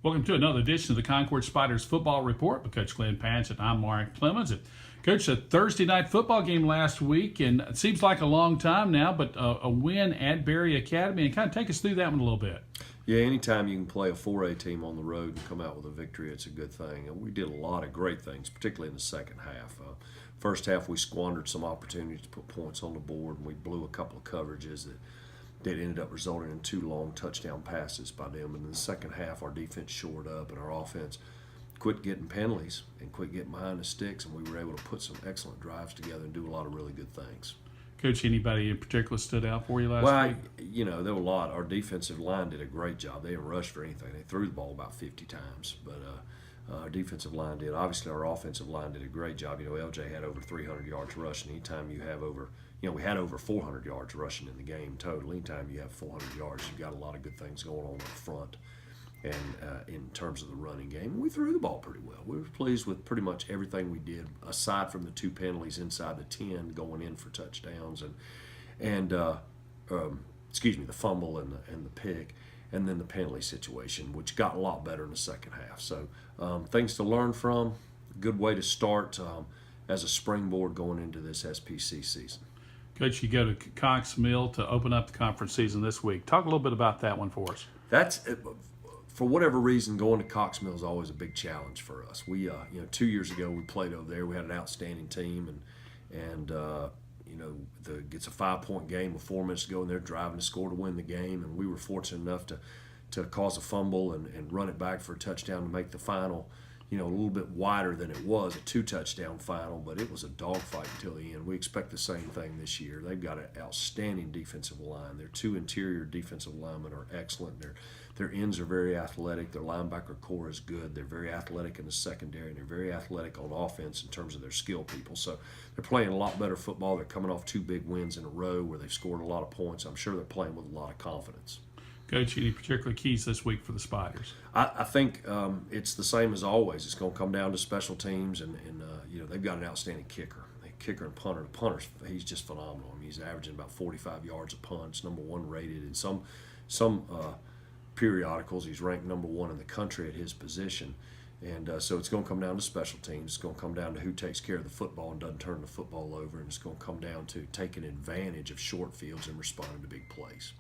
Welcome to another edition of the Concord Spiders Football Report with Coach Glen Padgett. I'm Mark Clemens. Coach, a Thursday night football game last week, and it seems like a long time now, but a win at Berry Academy. And kind of take us through that one a little bit. Yeah, anytime you can play a 4A team on the road and come out with a victory, it's a good thing. And we did a lot of great things, particularly in the second half. First half, we squandered some opportunities to put points on the board, and we blew a couple of coverages that ended up resulting in two long touchdown passes by them. And in the second half, our defense shored up and our offense quit getting penalties and quit getting behind the sticks, and we were able to put some excellent drives together and do a lot of really good things. Coach, anybody in particular stood out for you last week? Well, there were a lot. Our defensive line did a great job. They didn't rush for anything. They threw the ball about 50 times, but our defensive line did. Obviously, our offensive line did a great job. LJ had over 300 yards rushing. Anytime you have over, we had over 400 yards rushing in the game total. Anytime you have 400 yards, you've got a lot of good things going on up front. And in terms of the running game, we threw the ball pretty well. We were pleased with pretty much everything we did, aside from the two penalties inside the 10 going in for touchdowns, and the fumble and the pick, and then the penalty situation, which got a lot better in the second half. So things to learn from. Good way to start as a springboard going into this SPC season. Coach, you go to Cox Mill to open up the conference season this week. Talk a little bit about that one for us. For whatever reason, going to Cox Mill is always a big challenge for us. We, 2 years ago we played over there. We had an outstanding team, and it's a 5-point game with 4 minutes to go, and they're driving to score to win the game. And we were fortunate enough to cause a fumble and run it back for a touchdown to make the final, a little bit wider than it was, a 2-touchdown final, but it was a dogfight until the end. We expect the same thing this year. They've got an outstanding defensive line. Their two interior defensive linemen are excellent. Their ends are very athletic. Their linebacker core is good. They're very athletic in the secondary, and they're very athletic on offense in terms of their skill people. So they're playing a lot better football. They're coming off 2 big wins in a row where they've scored a lot of points. I'm sure they're playing with a lot of confidence. Coach, any particular keys this week for the Spiders? I think it's the same as always. It's going to come down to special teams, and they've got an outstanding kicker. Kicker and punter. The punter, he's just phenomenal. I mean, he's averaging about 45 yards a punt. Number 1 rated in some periodicals. He's ranked number 1 in the country at his position. And so it's going to come down to special teams. It's going to come down to who takes care of the football and doesn't turn the football over. And it's going to come down to taking advantage of short fields and responding to big plays.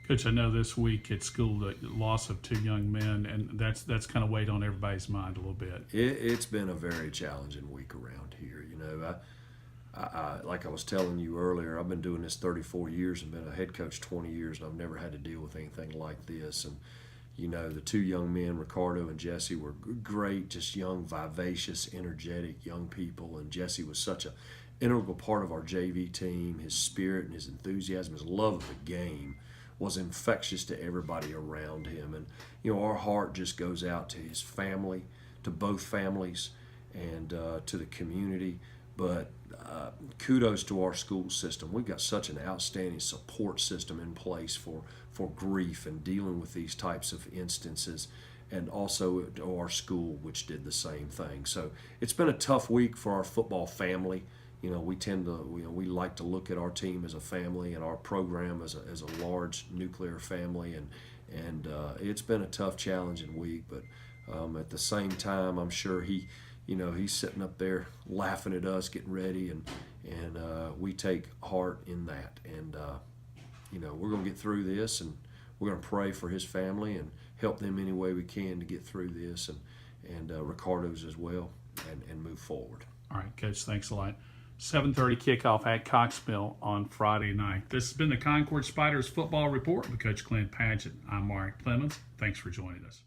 Coach, I know this week at school the loss of 2 young men, and that's kind of weighed on everybody's mind a little bit. It's been a very challenging week around here. Like I was telling you earlier, I've been doing this 34 years and been a head coach 20 years, and I've never had to deal with anything like this. And the 2 young men, Ricardo and Jesse, were great, just young, vivacious, energetic young people. And Jesse was such an integral part of our JV team. His spirit and his enthusiasm, his love of the game was infectious to everybody around him. And our heart just goes out to his family, to both families, and to the community. But kudos to our school system. We've got such an outstanding support system in place for grief and dealing with these types of instances, and also to our school, which did the same thing. So it's been a tough week for our football family. We like to look at our team as a family and our program as a large nuclear family, and it's been a tough, challenging week. But at the same time, I'm sure he's sitting up there laughing at us, getting ready, and we take heart in that. And we're going to get through this, and we're going to pray for his family and help them any way we can to get through this, and Ricardo's as well, and move forward. All right, Coach, thanks a lot. 7:30 kickoff at Cox Mill on Friday night. This has been the Concord Spiders Football Report with Coach Glen Padgett. I'm Mark Clemens. Thanks for joining us.